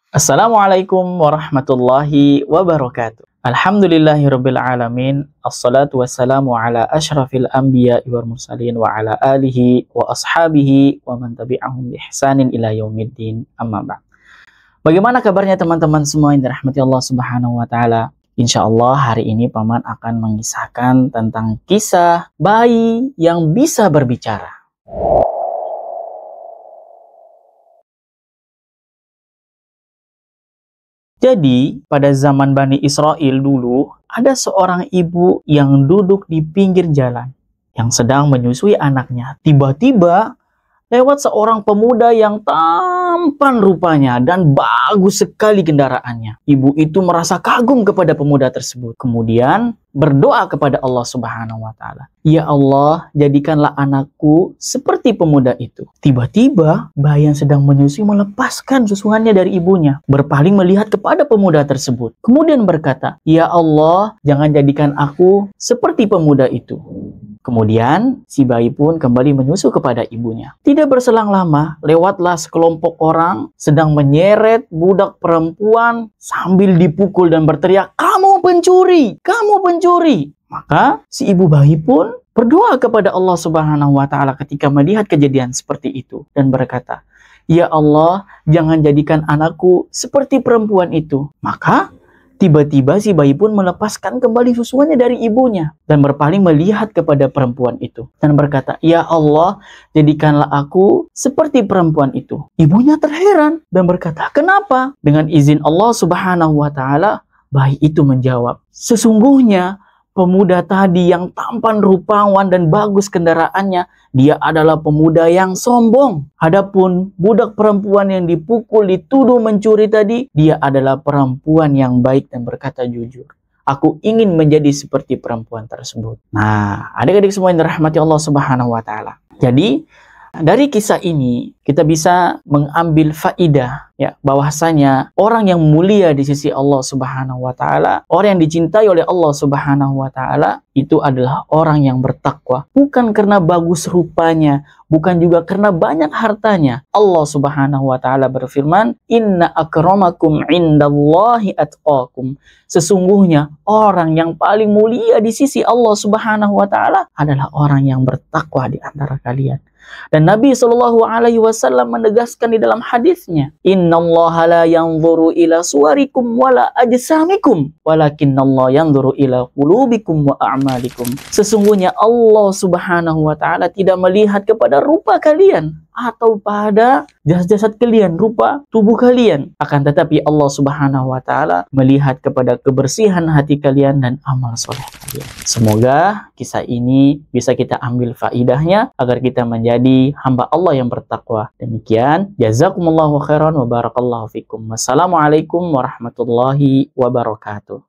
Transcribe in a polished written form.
Assalamualaikum warahmatullahi wabarakatuh. Alhamdulillahirabbil alamin. Assalatu wassalamu ala asyrafil anbiya'i wal mursalin wa ala alihi wa ashabihi wa man tabi'ahum bi ihsanin ila yaumiddin. Amma ba'd. Bagaimana kabarnya teman-teman semua yang dirahmati Allah Subhanahu wa taala? Insyaallah hari ini Paman akan mengisahkan tentang kisah bayi yang bisa berbicara. Jadi, pada zaman Bani Israel dulu, ada seorang ibu yang duduk di pinggir jalan, yang sedang menyusui anaknya. Tiba-tiba, lewat seorang pemuda yang tampan rupanya dan bagus sekali kendaraannya. Ibu itu merasa kagum kepada pemuda tersebut. Kemudian, berdoa kepada Allah Subhanahu wa taala. Ya Allah, jadikanlah anakku seperti pemuda itu. Tiba-tiba, bayi yang sedang menyusui melepaskan susuannya dari ibunya, berpaling melihat kepada pemuda tersebut. Kemudian berkata, Ya Allah, jangan jadikan aku seperti pemuda itu. Kemudian, si bayi pun kembali menyusu kepada ibunya. Tidak berselang lama, lewatlah sekelompok orang sedang menyeret budak perempuan sambil dipukul dan berteriak, "Kamu pencuri! Kamu pencuri!" Maka, si ibu bayi pun berdoa kepada Allah Subhanahu wa taala ketika melihat kejadian seperti itu dan berkata, "Ya Allah, jangan jadikan anakku seperti perempuan itu." Maka, tiba-tiba si bayi pun melepaskan kembali susuannya dari ibunya dan berpaling melihat kepada perempuan itu dan berkata, "Ya Allah, jadikanlah aku seperti perempuan itu." Ibunya terheran dan berkata, "Kenapa?" Dengan izin Allah Subhanahu wa taala, bayi itu menjawab, "Sesungguhnya pemuda tadi yang tampan rupawan dan bagus kendaraannya, dia adalah pemuda yang sombong. Adapun budak perempuan yang dipukul, dituduh mencuri tadi, dia adalah perempuan yang baik dan berkata jujur. Aku ingin menjadi seperti perempuan tersebut." Nah, adik-adik semua yang dirahmati Allah Subhanahu wa taala. Jadi, dari kisah ini kita bisa mengambil faidah ya bahwasanya orang yang mulia di sisi Allah Subhanahu wa taala, orang yang dicintai oleh Allah Subhanahu wa taala itu adalah orang yang bertakwa, bukan karena bagus rupanya, bukan juga karena banyak hartanya. Allah Subhanahu wa taala berfirman, "Inna akramakum indallahi atqakum." Sesungguhnya orang yang paling mulia di sisi Allah Subhanahu wa taala adalah orang yang bertakwa di antara kalian. Dan Nabi Shallallahu Alaihi Wasallam menegaskan di dalam hadisnya, Innallaha la yanzuru ila suwarikum wala ajsamikum, walakinnallaha yanzuru ila qulubikum wa a'malikum. Sesungguhnya Allah Subhanahu wa taala tidak melihat kepada rupa kalian atau pada jasad-jasad kalian, rupa tubuh kalian. Akan tetapi Allah Subhanahu wa taala melihat kepada kebersihan hati kalian dan amal soleh kalian. Semoga kisah ini bisa kita ambil faidahnya agar kita menjadi hamba Allah yang bertakwa. Demikian, jazakumullahu khairan wa barakallahu fikum. Wassalamualaikum warahmatullahi wabarakatuh.